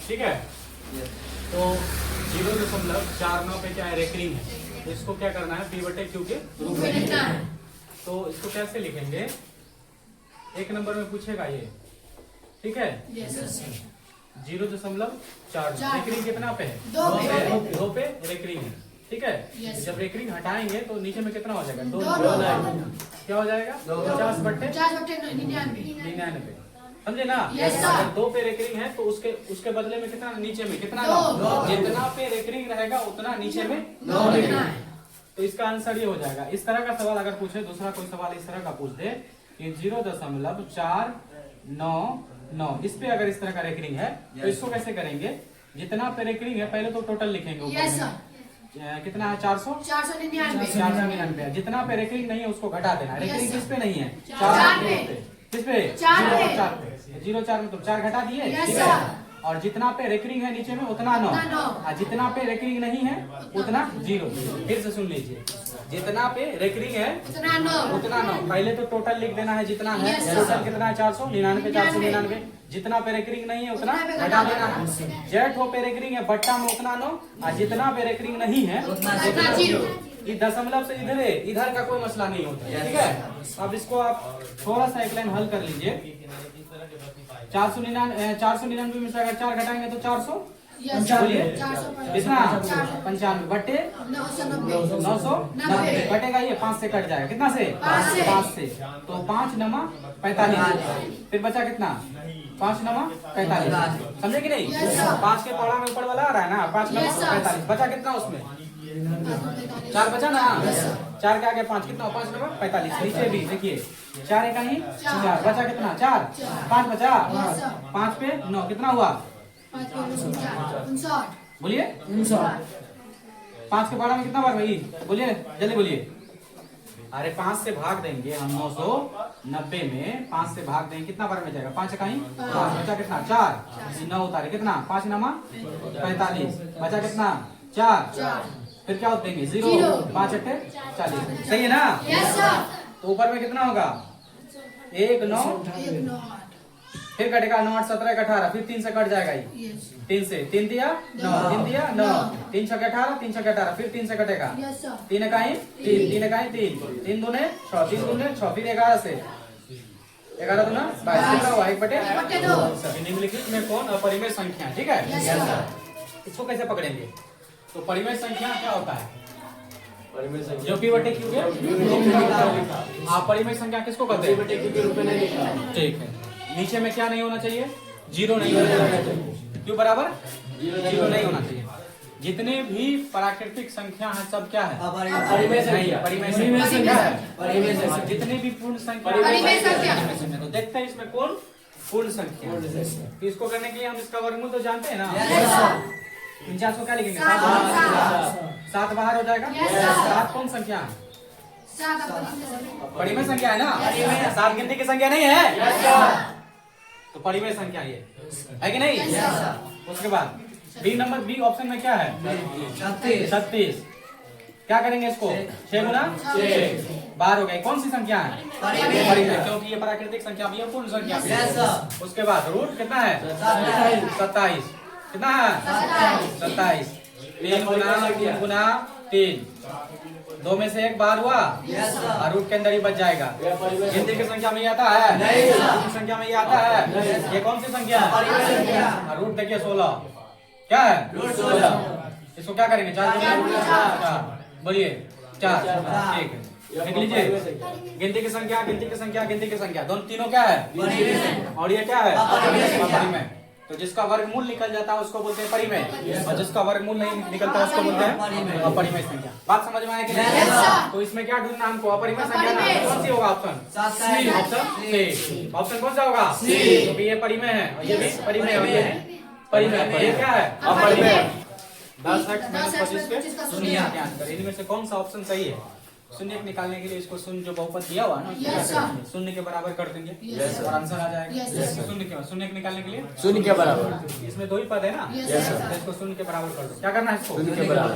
ठीक है। तो 0.49 पे क्या है, रेकरिंग है, तो इसको क्या करना है, P/Q के रूप में लिखना है। तो इसको कैसे लिखेंगे, एक नंबर में पूछेगा ये, ठीक है। 0.4 रेकरिंग कितना पे है, 2 पे रेकरिंग है, ठीक है। जब रेकरिंग हटाएंगे तो नीचे में कितना हो जाएगा, 2 क्या हो जाएगा, 50/99, समझे ना। अगर 2 पे रेकरिंग है तो उसके बदले में कितना, नीचे में कितना, 9। जितना पे रेकरिंग रहेगा उतना नीचे में 9 लिखना है। तो इसका आंसर ये हो जाएगा। इस तरह का सवाल अगर पूछे, दूसरा कोई सवाल इस तरह का पूछ दे कि 0.499, इस पे अगर इस तरह का रेकरिंग है तो इसको कैसे करेंगे, जितना पे रेकरिंग है पहले तो टोटल लिखेंगे ऊपर में। कितना है, 499। जितना पे रेकरिंग नहीं है उसको घटा देना। रेकरिंग किस पे नहीं है, 4 पे, किस पे, 0.4 पे। 0.4 में तो 4 घटा दिए, ठीक है। और जितना पे रेकरिंग है नीचे में उतना 9, और जितना पे रेकरिंग नहीं है उतना 0। फिर से सुन लीजिए, जितना पे रेकरिंग है उतना 9। पहले तो टोटल लिख देना है जितना है, टोटल कितना है, 499। जितना पे रेकरिंग नहीं है उतना घटा देना है। जेठ हो पे रेकरिंग है बट्टा में उतना 9, और जितना पे रेकरिंग नहीं है उतना 0। ये दशमलव से इधर है, इधर का कोई मसला नहीं होता, ठीक है। अब इसको आप थोड़ा सा एक लाइन हल कर लीजिए। 499 में से अगर 4 घटाएंगे तो 400, बोलिए कितना, 95 बटे 990 कटेगा, ये 5 से कट जाएगा, कितना से, 5 से। तो 5 9 45, फिर बचा कितना, 5 9 45, समझे कि नहीं। 5 के पौड़ा में ऊपर वाला आ रहा है ना, 5 9 45, बचा कितना उसमें, 4 बचा ना। 4 के आगे 5 कितना, 5 9 45, नीचे भी देखिए 4 एक ही 4, बचा कितना, 4, 5 बचा, 5 पे 9 कितना हुआ, बोलिए 5 के बारे में कितना बार भाई, बोलिए जल्दी बोलिए। अरे 5 से भाग देंगे हम, 990 में 5 से भाग देंगे, कितना बार में जाएगा, 5 कहीं 5, बचा कितना, 4, 9 उतारे कितना, 5 9 45, बचा कितना, 4, फिर क्या देंगे 0, 5 8 40, सही है ना। तो ऊपर में कितना होगा, 1 9, फिर कटेगा 9 8 17 18, फिर 3 से कट जाएगा ये, 3 से 3 दिया 9, 3 दिया 9, 3 6 18, 3 6 18, फिर 3 से कटेगा, 3 इकाई 3, 3 इकाई 3, 3 दूने 6, 3 दूने 6, फिर 11 से 11 दूना 22, कितना हुआ, 1/2। निम्नलिखित में कौन अपरिमेय संख्या, ठीक है। इसको कैसे पकड़ेंगे, तो परिमेय संख्या क्या होता है, जो P/Q के, अपरिमेय संख्या किसको कहते हैं, P/Q के रूप में नहीं लिखा, ठीक है। नीचे में क्या नहीं होना चाहिए, 0 नहीं होना चाहिए, क्यों बराबर 0 नहीं होना चाहिए। जितने भी प्राकृतिक संख्या है सब क्या है, परिमेय संख्या है। जितने भी पूर्ण संख्या, तो देखते हैं इसमें कौन पूर्ण संख्या। तो इसको करने के लिए हम इसका वर्गमूल तो जानते हैं ना, 49 को क्या लिखेंगे, 7 बाहर हो जाएगा। 7 कौन संख्या है, परिमेय संख्या है ना, 7 गिनती की संख्या नहीं है, तो परिमेय संख्या ये है कि नहीं। उसके बाद बी नंबर, बी ऑप्शन में क्या है, 36। क्या करेंगे इसको, 6 गुना 6 बाहर हो गए, कौन सी संख्या है, परिमेय, क्योंकि ये प्राकृतिक संख्या भी है, पूर्ण संख्या भी है। उसके बाद रूट कितना है, 27, कितना है 27, 3 गुना 3, 2 में से 1 बाहर हुआ, और रूट के अंदर ही बच जाएगा। गिनती की संख्या में ये आता है, संख्या में ये आता है, ये कौन सी संख्या है, रूट देखिए 16, क्या है, रूट 16। इसको क्या करेंगे, 4 बोलिए 4, ठीक है, लिख लीजिए। गिनती की संख्या, गिनती की संख्या, गिनती की संख्या, दोनों तीनों क्या है, और ये क्या है, अपरिमेय। तो जिसका वर्गमूल निकल जाता है उसको बोलते हैं परिमेय, और जिसका वर्गमूल नहीं निकलता उसको बोलते हैं अपरिमेय संख्या। बात समझ में आएगी, तो इसमें क्या ढूंढना हमको, अपरिमेय संख्या ना, कौन सी होगा, ऑप्शन सी, ऑप्शन कौन सा होगा, क्योंकि ये परिमेय है और ये भी परिमेय है, ये परिमेय, ये क्या है, अपरिमेय। 10x - 25 के शून्य के आंसर, इनमें से कौन सा ऑप्शन सही है। शून्य निकालने के लिए इसको शून्य जो बहुपद दिया हुआ ना, शून्य के बराबर कर देंगे और आंसर आ जाएगा। शून्य निकालने के लिए शून्य के बराबर, इसमें 2 ही पद है ना, तो इसको शून्य के बराबर कर दो। क्या करना है इसको, शून्य के बराबर,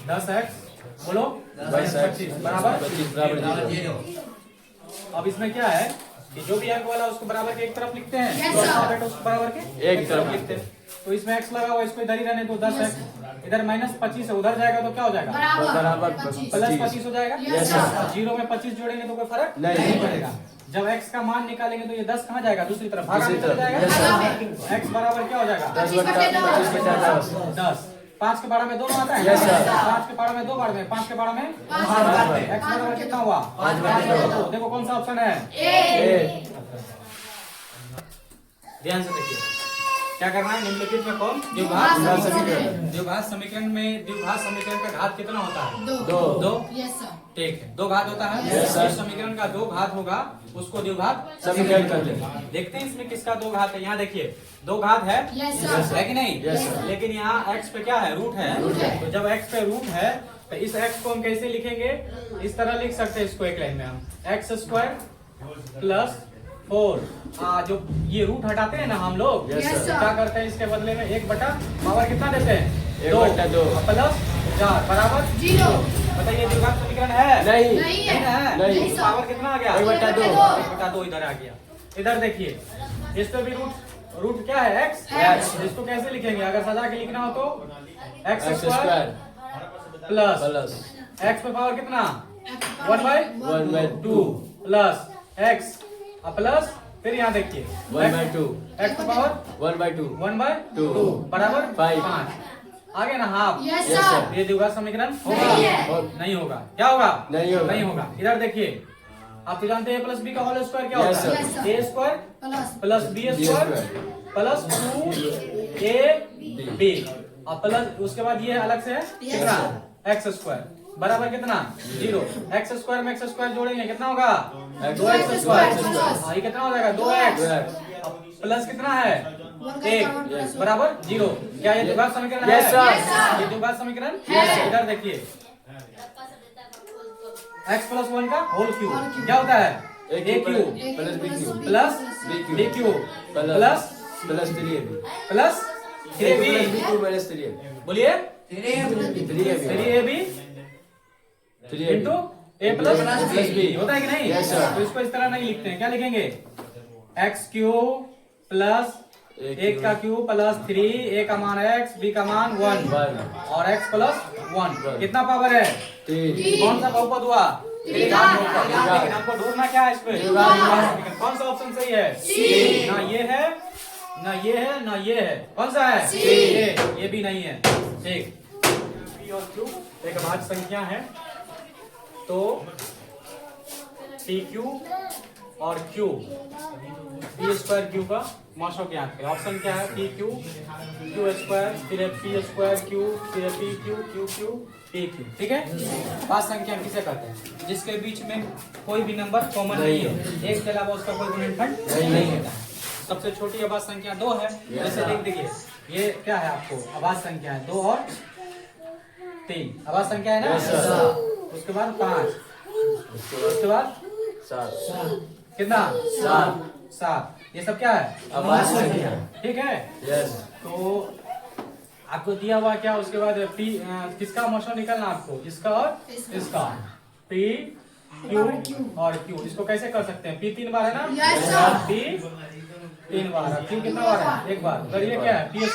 10x बोलो 25 बराबर 0। अब इसमें क्या है, कि जो भी अंक वाला उसको बराबर के एक तरफ लिखते हैं, Yes, जो sir. अच्छा बेटा उसको बराबर के एक तरफ लिखते हैं। तो इसमें x लगा हुआ, इसको इधर ही रहने दो, 10 Yes, है, इधर -25 है, उधर जाएगा तो क्या हो जाएगा, बराबर प्लस 25 25 हो जाएगा। Yes, sir. और 0 में 25 जोड़ेंगे तो कोई फर्क नहीं पड़ेगा। जब x का मान निकालेंगे तो ये 10 कहाँ जाएगा, दूसरी तरफ, भागा दूसरी में चला तरफ। जाएगा। Yes, sir. x बराबर क्या हो जाएगा, 10/10 10। 5 के बारे में दोनों आता है। Yes, sir. 5 के बारे में 2 बार में, 5 के बारे में x बराबर कितना हुआ, 5/2। देखो कौन सा ऑप्शन है, ए। ध्यान से देखिए क्या करना है। निम्नलिखित में कौन द्विघात समीकरण। द्विघात समीकरण में द्विघात समीकरण का घात कितना होता है, 2 दो। यस सर ठीक है, 2 घात होता है। Yes, sir. जिस समीकरण का 2 घात होगा उसको द्विघात समीकरण कहते हैं। देखते हैं इसमें किसका 2 घात है। यहाँ देखिए 2 घात है, यस Yes, सर है कि नहीं, Yes, sir. लेकिन यहाँ x पे क्या है, रूट है। रूट है। तो जब x पे रूट है तो इस x को हम कैसे लिखेंगे, इस तरह लिख सकते हैं इसको एक लाइन में हम, x² प्लस 4। जो ये रूट हटाते हैं ना हम लोग, Yes, Yes, sir. sir. क्या करते हैं इसके बदले में 1 बटा पावर कितना देते हैं, 1/2 प्लस 4 बराबर 0 बताइए द्विघात समीकरण है, नहीं नहीं है है? नहीं। तो पावर कितना आ गया, 1/2 1/2 इधर आ गया। इधर देखिए इस पे भी रूट क्या है, x। इसको कैसे लिखेंगे, अगर सजा के लिखना हो तो x² प्लस x पे पावर कितना, 1/2 प्लस x प्लस फिर यहाँ देखिए 1/2 x पे पावर 1/2 1/2 बराबर 5। 5 आ गया ना, half. Yes Yes, sir sir. ये द्विघात समीकरण नहीं है। और नहीं होगा। क्या होगा, नहीं होगा। नहीं होगा। इधर देखिए आप तो जानते हैं a प्लस बी का होल स्क्वायर क्या Yes, होता sir. है, a square plus plus B square plus 2ab और प्लस उसके बाद ये अलग से है Yes, कितना, sir. x² बराबर कितना 0। x² में x² जोड़ेंगे कितना होगा, X 2x² plus. हाँ, ये कितना हो जाएगा 2x प्लस कितना है 1 बराबर 0। क्या ये द्विघात समीकरण है, Yes, sir. Yes, sir. ये द्विघात समीकरण Yes, sir. इधर देखिए x प्लस 1 का होल क्यूब Whole cube. क्या होता है, A a cube plus B cube plus b cube plus plus 3ab plus 3b B cube minus 3ab बोलिए 3ab 3ab 3ab into a plus plus b b होता है कि नहीं। Yes, sir. तो इसको इस तरह नहीं लिखते हैं, क्या लिखेंगे x क्यूब प्लस एक का क्यूब प्लस 3, a का मान x, b का मान 1 और x प्लस 1 कितना पावर है, 3 कौन सा बहुपद हुआ, त्रिघात। लेकिन हमको ढूंढना क्या है इस पे, त्रिघात। कौन सा ऑप्शन सही है, C। ना ये है ना ये है ना ये है, कौन सा है, C। ये भी नहीं है। ठीक, p और q एक अभाज्य संख्या है तो pq और q p² q का मौसम ज्ञात करें। ऑप्शन क्या है, pq q² फिर p² q फिर pq q pq। ठीक है, बात संख्या किसे कहते हैं, जिसके बीच में कोई भी नंबर कॉमन नहीं है, एक के अलावा उसका कोई गुणनखंड नहीं होता। सबसे छोटी आवाज संख्या 2 है, जैसे लिख देखिए ये क्या है, आपको आवाज संख्या है 2 और 3 आवाज संख्या है ना। Yes, sir. उसके बाद 5 उसके बाद 7 कितना 7 ये सब क्या है, आवाज संख्या। ठीक है। यस तो आपको दिया हुआ क्या, उसके बाद p किसका मोशन निकलना आपको, इसका और इसका p q और q। इसको कैसे कर सकते हैं, p 3 बार है ना, Yes, sir. p 3 बार और q कितना बार है, 1 बार। तो ये क्या है p² Yes,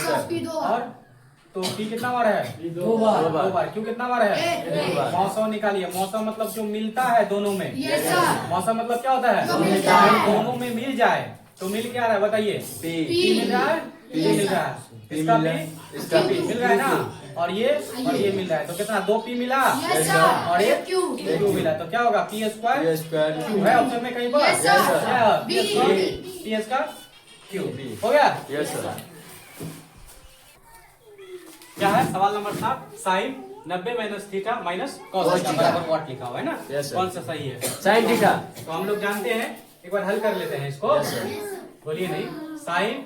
sir. और तो p कितना बार है, 2 बार 2 बार। q कितना बार है, एक बार। मौसम निकालिए। मौसम मतलब जो मिलता है दोनों में, Yes, sir. मौसम मतलब क्या होता है, जो मिलता है। दोनों में मिल जाए तो मिल क्या रहा है बताइए, P p मिल रहा है, p मिल रहा है, इसका मिल p रहा है, इसका p मिल रहा है ना, और ये मिल रहा है तो कितना 2p मिला Yes, sir. और एक Q. q मिला तो क्या होगा p² P² q है ऑप्शन में कहीं पर। Yes, sir. क्या है? B. p² q हो गया। यस सर क्या है सवाल नंबर 7, sine 90 minus theta minus cos Cos theta theta. बराबर व्हाट लिखा हुआ है ना। Yes, sir. कौन सा सही है, साइन थीटा तो हम लोग जानते हैं, एक बार हल कर लेते हैं इसको। Yes, sir. बोलिए नहीं, साइन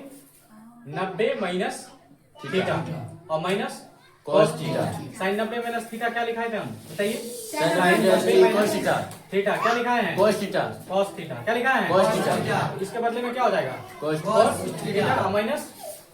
90 माइनस थीटा और minus Cos theta. Sine 90 minus theta क्या लिखाए थे हम बताइए, साइन 90 cos थीटा थीटा क्या लिखाए हैं, cos थीटा cos थीटा क्या लिखा है, Cos थीटा। इसके बदले में क्या हो जाएगा, cos cos theta minus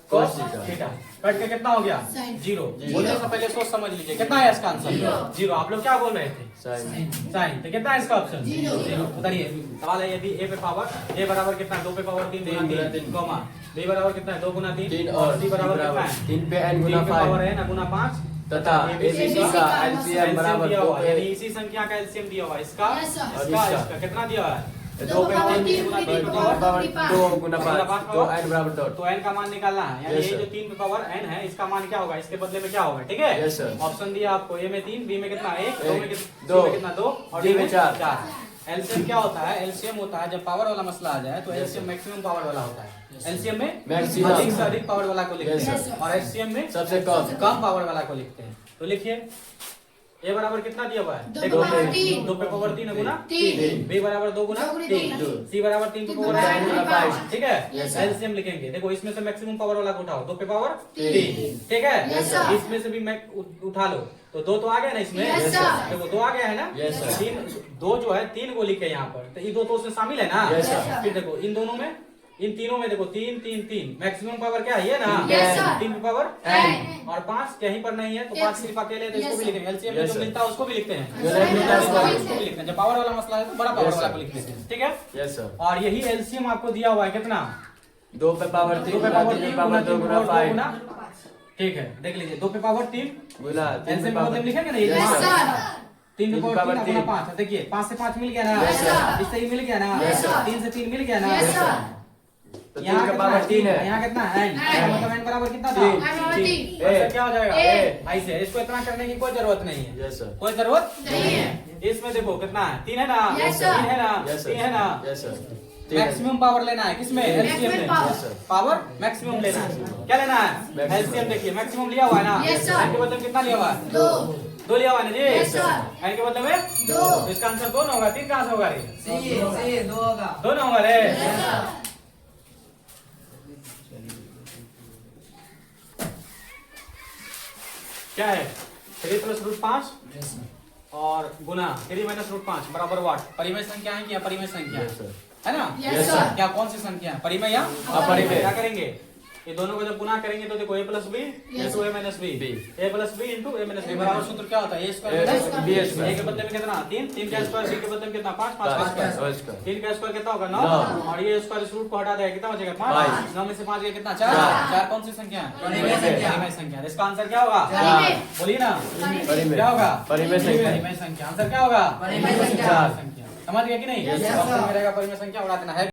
cos theta। Theta. Cut के कितना हो गया? जीरो। बोलने से पहले सोच समझ लीजिए कितना है इसका आंसर? जीरो। आप लोग क्या बोल रहे थे? साइन। साइन। तो कितना है इसका ऑप्शन? जीरो। बताइए सवाल है यदि a पे पावर a बराबर कितना है? 2 पे पावर 3 गुना 3 कॉमा b बराबर कितना है? 2 गुना 3 और c बराबर कितना है? 3 पे n 3 गुना पे 5 पावर है ना गुना 5 तथा ABC का LCM बराबर दिया 2 हुआ है। यानी पे इसी संख्या का एलसीएम दिया हुआ है। इसका Yes, sir। इसका इसका कितना दिया हुआ है? 2 पे 3 गुना 3 बराबर 2 गुना 5 तो n बराबर 2। तो n का मान निकालना है। यानी Yes, ये sir। जो 3 पे पावर n है इसका मान क्या होगा? इसके बदले में क्या होगा? ठीक है। Yes, sir। ऑप्शन दिया आपको a में 3 b में कितना 1 2 में दो, कितना 2 और D d में में 4। 4। एलसीएम क्या होता है? एलसीएम होता है जब पावर वाला मसला आ जाए तो Yes, LCM sir। Maximum power वाला होता है। एलसीएम में Maximum। अधिक से अधिक पावर वाला को लिखते Yes, हैं sir। और एचसीएम में सबसे कम। कम पावर वाला को लिखते हैं। तो लिखिए a बराबर कितना दिया हुआ है? 2 पे पावर 3 2 पे पावर 3 गुना 3 b बराबर 2 गुना 3 c बराबर 3 पे पावर 3 गुना 5। ठीक है। Yes, sir। एलसीएम लिखेंगे। देखो इसमें से मैक्सिमम पावर वाला को उठाओ 2 पे पावर 3। 3। ठीक है। Yes, sir। इसमें से भी मैं उठा लो तो 2 तो आ गया ना इसमें? Yes, sir। देखो 2 आ गया है ना? Yes, sir। 2 जो है 3 को लिखे यहाँ पर तो ये 2 तो उसमें शामिल है ना? Yes, sir। फिर देखो इन दोनों में इन तीनों में देखो 3 3 3 मैक्सिमम पावर क्या है? ये ना? Yes, sir। 3 पे पावर n। और 5 कहीं पर नहीं है तो 5 सिर्फ अकेले तो इसको Yes, भी sir। लिखेंगे। एलसीएम में Yes, जो sir। मिलता है उसको भी लिखते हैं। Yes, sir। उसको भी लिखते हैं। जब पावर वाला मसला है तो बड़ा पावर Yes, वाला sir। को लिख देते हैं। ठीक है। Yes sir. और यही एलसीएम आपको दिया हुआ है कितना? 2 पे पावर 3 2 पे गुना पावर 3 3 पावर 2 गुना 5 ठीक है। देख लीजिए 2 पे पावर 3 गुना 3 एलसीएम पे में मतलब पावर लिखेंगे ना? Yes, ये sir। 3 पे तीन पावर पावर 3 गुना तीन। 5 देखिए 5 से 5 मिल गया ना? Yes, sir। इससे ही मिल गया ना? Yes, sir। 3 से 3 मिल गया ना? Yes, sir। तो 3 यहाँ का कितना पावर 3 है। यहाँ कितना है? n N। मतलब n बराबर कितना था? 3। n बराबर 3। आंसर क्या हो जाएगा? A। ऐसे इसको इतना करने की कोई जरूरत नहीं है। Yes sir. कोई जरूरत नहीं है। इसमें देखो कितना है? 3 है ना? Yes, sir। 3 है ना? यस 3 है ना? Sir. Yes sir. Maximum power लेना है किसमें? एलसीएम में। power। Yes, sir। Power maximum लेना है। क्या लेना है? Maximum। एलसीएम देखिए मैक्सिमम लिया हुआ है ना? Yes, sir। n के बदले में कितना लिया हुआ है? 2 2 लिया हुआ है ना जी? Yes, sir। n के बदले में 2 तो इसका आंसर 2 ना होगा 3 कहां से होगा रे? सी 2 होगा। 2 ना होगा रे? क्या है? 3 प्लस रूट 5 और गुना 3 माइनस रूट 5 बराबर वाट। परिमेय संख्या है कि अपरिमेय संख्या यस सर। है ना? Yes, sir। क्या कौन सी संख्या है? परिमेय या अपरिमेय। क्या करेंगे? ये दोनों को जब गुना करेंगे तो देखो a plus B Yes, into a minus B B। a plus B into a minus B बराबर सूत्र क्या होता है? a A square B square. a के बदले में कितना? 3 3 का स्क्वायर b के बदले में कितना? 5 5 का पाँच स्क्वायर का स्क्वायर। 3 का स्क्वायर कितना होगा? 9 9। और ये स्क्वायर इस रूट को हटा देगा कितना बचेगा? पाँच। 5 9 में से 5 गया कितना? 4 चार। 4 कौन सी संख्या है? परिमेय संख्या। परिमेय संख्या। इसका आंसर क्या होगा? परिमेय। बोलिए ना परिमेय। क्या होगा? परिमेय संख्या। परिमेय संख्या। आंसर क्या होगा? परिमेय संख्या। संख्या। समझ गया कि नहीं? Yes, sir। ऑप्शन में रहेगा परिमेय संख्या उड़ा देना है।